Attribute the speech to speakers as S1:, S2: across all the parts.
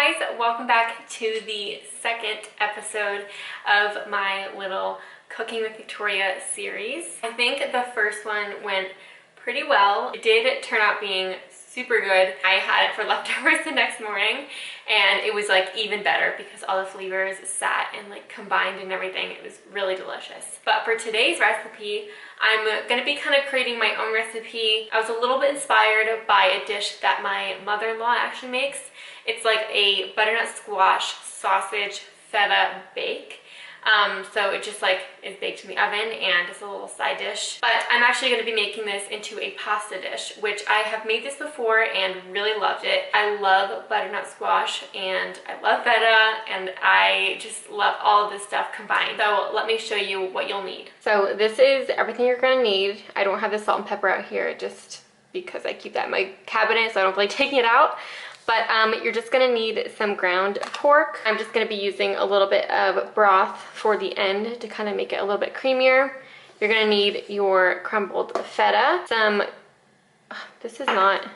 S1: guys, welcome back to the second episode of my little Cooking with Victoria series. I think the first one went pretty well. It did turn out being super good. I had it for leftovers the next morning and it was like even better because all the flavors sat and like combined and everything. It was really delicious. But for today's recipe, I'm gonna be kind of creating my own recipe. I was a little bit inspired by a dish that my mother-in-law actually makes. It's like a butternut squash sausage feta bake. So it just like is baked in the oven and it's a little side dish. But I'm actually going to be making this into a pasta dish, which I have made this before and really loved it. I love butternut squash and I love feta and I just love all of this stuff combined. So let me show you what you'll need. So this is everything you're going to need. I don't have the salt and pepper out here just because I keep that in my cabinet so I don't feel like taking it out. But you're just gonna need some ground pork. I'm just gonna be using a little bit of broth for the end to kind of make it a little bit creamier. You're gonna need your crumbled feta,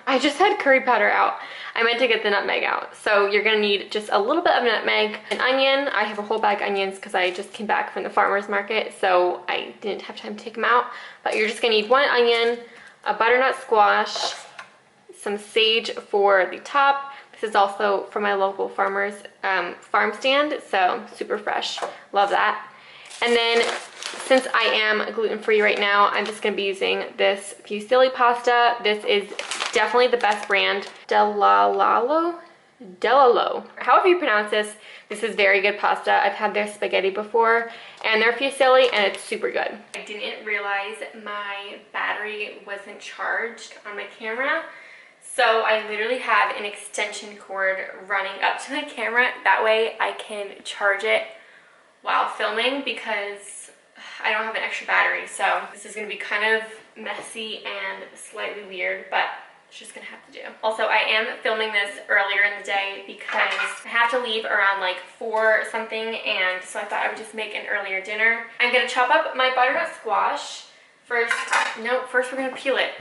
S1: I just had curry powder out. I meant to get the nutmeg out. So you're gonna need just a little bit of nutmeg, an onion. I have a whole bag of onions because I just came back from the farmer's market, so I didn't have time to take them out. But you're just gonna need one onion, a butternut squash, some sage for the top. This is also from my local farmer's farm stand, so super fresh. Love that. And then since I am gluten-free right now, I'm just gonna be using this fusilli pasta. This is definitely the best brand, Delalo. However you pronounce this, this is very good pasta. I've had their spaghetti before and their fusilli and it's super good. I didn't realize my battery wasn't charged on my camera. So I literally have an extension cord running up to my camera. That way I can charge it while filming because I don't have an extra battery. So this is gonna be kind of messy and slightly weird, but it's just gonna have to do. Also, I am filming this earlier in the day because I have to leave around like 4 something, and so I thought I would just make an earlier dinner. I'm gonna chop up my butternut squash. First we're gonna peel it.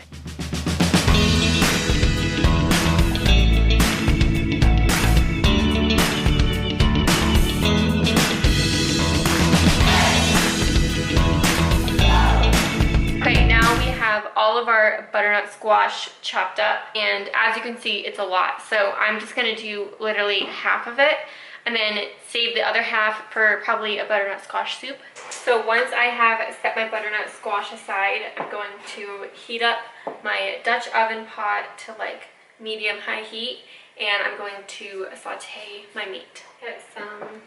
S1: All of our butternut squash chopped up, and as you can see, it's a lot. So I'm just gonna do literally half of it and then save the other half for probably a butternut squash soup. So once I have set my butternut squash aside, I'm going to heat up my Dutch oven pot to like medium-high heat, and I'm going to saute my meat. Get some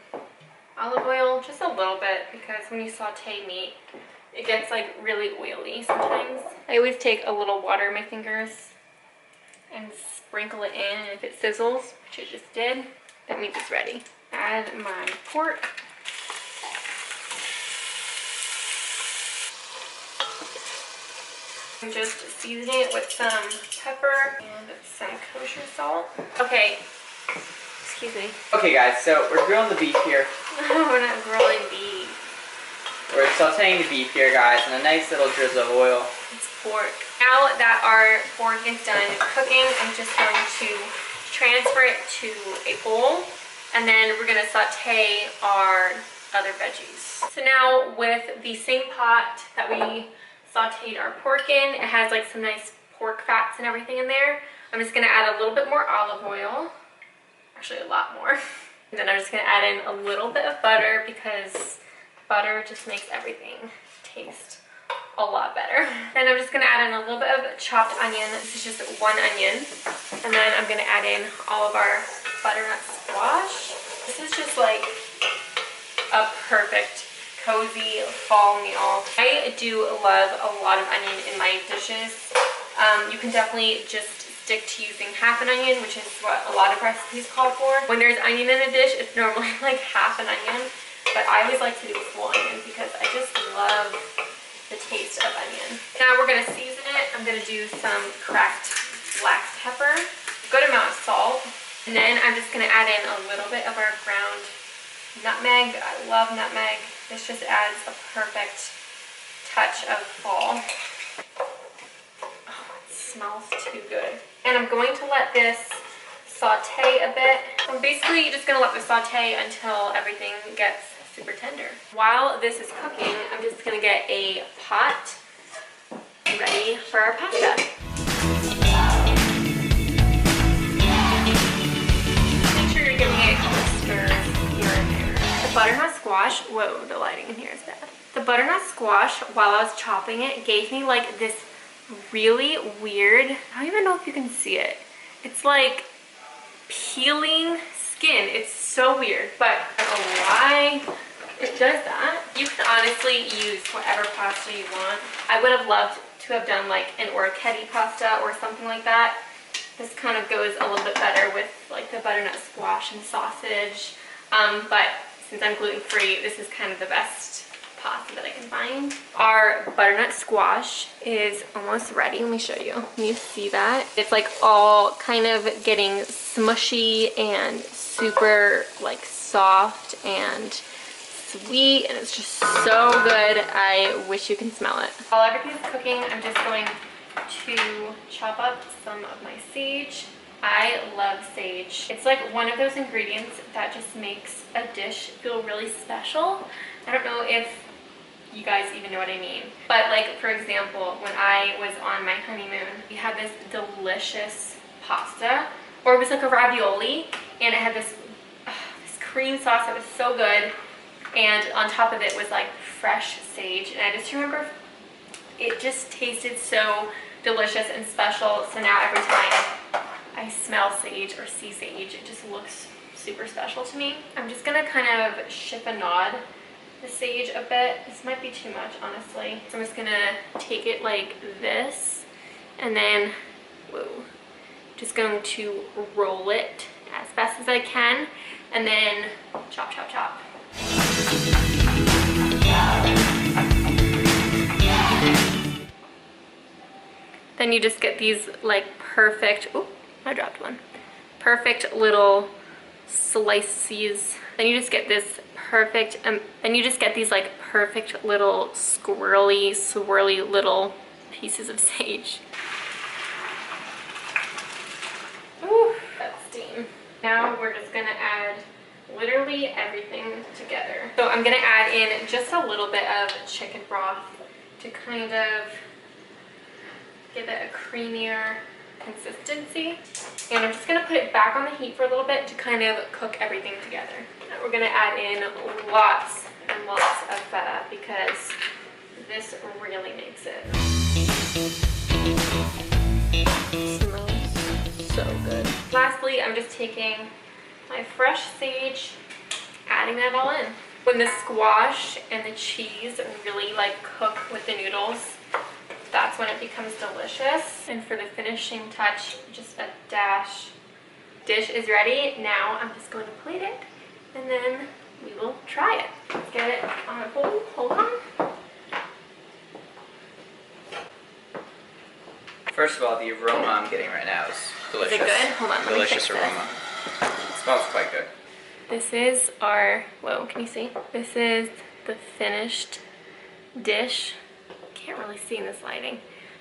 S1: olive oil, just a little bit, because when you saute meat, it gets like really oily sometimes. I always take a little water in my fingers and sprinkle it in, and if it sizzles, which it just did, that means it's ready. Add my pork. I'm just seasoning it with some pepper and some kosher salt. Okay, excuse me.
S2: Okay guys, so we're grilling the beef here.
S1: We're not grilling beef.
S2: We're sauteing the beef here, guys, in a nice little drizzle of oil.
S1: It's pork. Now that our pork is done cooking, I'm just going to transfer it to a bowl, and then we're gonna saute our other veggies. So now with the same pot that we sauteed our pork in, it has like some nice pork fats and everything in there. I'm just gonna add a little bit more olive oil, actually a lot more. And then I'm just gonna add in a little bit of butter because butter just makes everything taste a lot better. Then I'm just gonna add in a little bit of chopped onion. This is just one onion. And then I'm gonna add in all of our butternut squash. This is just like a perfect cozy fall meal. I do love a lot of onion in my dishes. You can definitely just stick to using half an onion, which is what a lot of recipes call for. When there's onion in a dish, it's normally like half an onion. But I always like to do a full onion because I just love the taste of onion. Now we're gonna season it. I'm gonna do some cracked black pepper, good amount of salt, and then I'm just gonna add in a little bit of our ground nutmeg. I love nutmeg. This just adds a perfect touch of fall. Oh, it smells too good. And I'm going to let this saute a bit. I'm basically just gonna let this saute until everything gets super tender. While this is cooking, I'm just gonna get a pot ready for our pasta. Make sure you're giving it a couple stirs here and there. The butternut squash, whoa, the lighting in here is bad. The butternut squash, while I was chopping it, gave me like this really weird, I don't even know if you can see it. It's like peeling skin. It's so weird, but I don't know why it does that. You can honestly use whatever pasta you want. I would have loved to have done like an orecchiette pasta or something like that. This kind of goes a little bit better with like the butternut squash and sausage. But since I'm gluten-free, this is kind of the best pasta that I can find. Our butternut squash is almost ready. Let me show you. Can you see that? It's like all kind of getting smushy and super like soft and sweet, and it's just so good. I wish you can smell it. While everything's cooking, I'm just going to chop up some of my sage. I love sage. It's like one of those ingredients that just makes a dish feel really special. I don't know if you guys even know what I mean, but like for example, when I was on my honeymoon, we had this delicious pasta, or it was like a ravioli, and it had this cream sauce that was so good, and on top of it was like fresh sage, and I just remember it just tasted so delicious and special. So now every time I smell sage or see sage, it just looks super special to me. I'm just gonna kind of chiffonade the sage a bit. This might be too much, honestly. So I'm just gonna take it like this, and then, whoa, just going to roll it as fast as I can, and then chop, chop, chop. Then you just get these like perfect, oh, I dropped one. Perfect little slices. Then you just get this perfect, then you just get these like perfect little swirly little pieces of sage. Ooh, that's steam. Now we're just gonna add literally everything together. So I'm gonna add in just a little bit of chicken broth to kind of give it a creamier consistency. And I'm just gonna put it back on the heat for a little bit to kind of cook everything together. Now we're gonna add in lots and lots of feta because this really makes it. Smells so good. Lastly, I'm just taking my fresh sage, adding that all in. When the squash and the cheese really like cook with the noodles, that's when it becomes delicious. And for the finishing touch, just a dash. Dish is ready. Now I'm just going to plate it, and then we will try it. Let's get it on a bowl. Hold on.
S2: First of all, the aroma I'm getting right now is delicious.
S1: Is it good? Hold on, let me fix
S2: delicious aroma. It smells quite good.
S1: This is our, whoa, can you see? This is the finished dish. Can't really see in this lighting.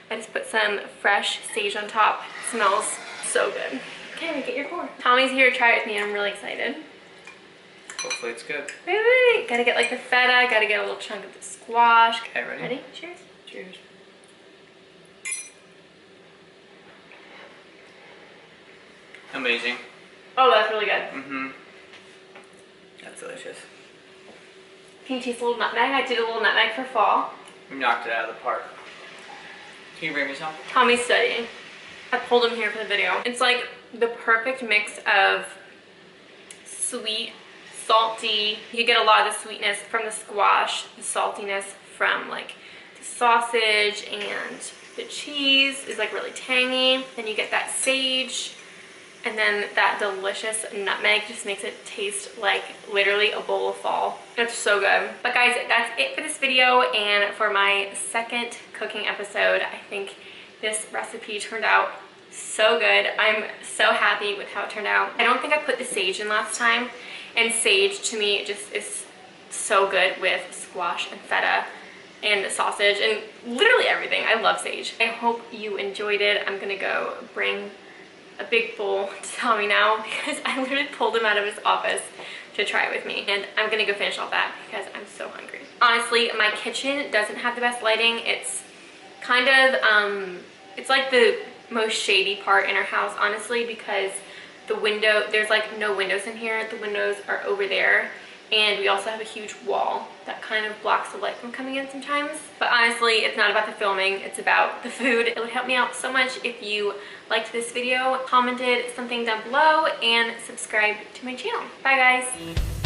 S1: I just put some fresh sage on top. It smells so good. Okay, get your corn. Tommy's here to try it with me. I'm really excited.
S2: Hopefully it's good.
S1: Wait. Gotta get like the feta, gotta get a little chunk of the squash.
S2: Okay, ready?
S1: Ready? Cheers.
S2: Cheers. Amazing.
S1: Oh, that's really good.
S2: Mm-hmm. That's delicious.
S1: Can you taste a little nutmeg? I did a little nutmeg for fall.
S2: You knocked it out of the park. Can you bring me some?
S1: Tommy's studying. I pulled him here for the video. It's like the perfect mix of sweet, salty. You get a lot of the sweetness from the squash, the saltiness from like the sausage, and the cheese is like really tangy. Then you get that sage, and then that delicious nutmeg just makes it taste like literally a bowl of fall. It's so good. But guys, that's it for this video and for my second cooking episode. I think this recipe turned out so good. I'm so happy with how it turned out. I don't think I put the sage in last time, and sage to me just is so good with squash and feta and sausage and literally everything. I love sage. I hope you enjoyed it. I'm gonna go bring a big bowl to tell me now because I literally pulled him out of his office to try it with me. And I'm gonna go finish all that because I'm so hungry. Honestly, my kitchen doesn't have the best lighting. It's kind of, it's like the most shady part in our house, honestly, because the window, there's like no windows in here. The windows are over there. And we also have a huge wall that kind of blocks the light from coming in sometimes. But honestly, it's not about the filming, it's about the food. It would help me out so much if you liked this video, commented something down below, and subscribed to my channel. Bye guys.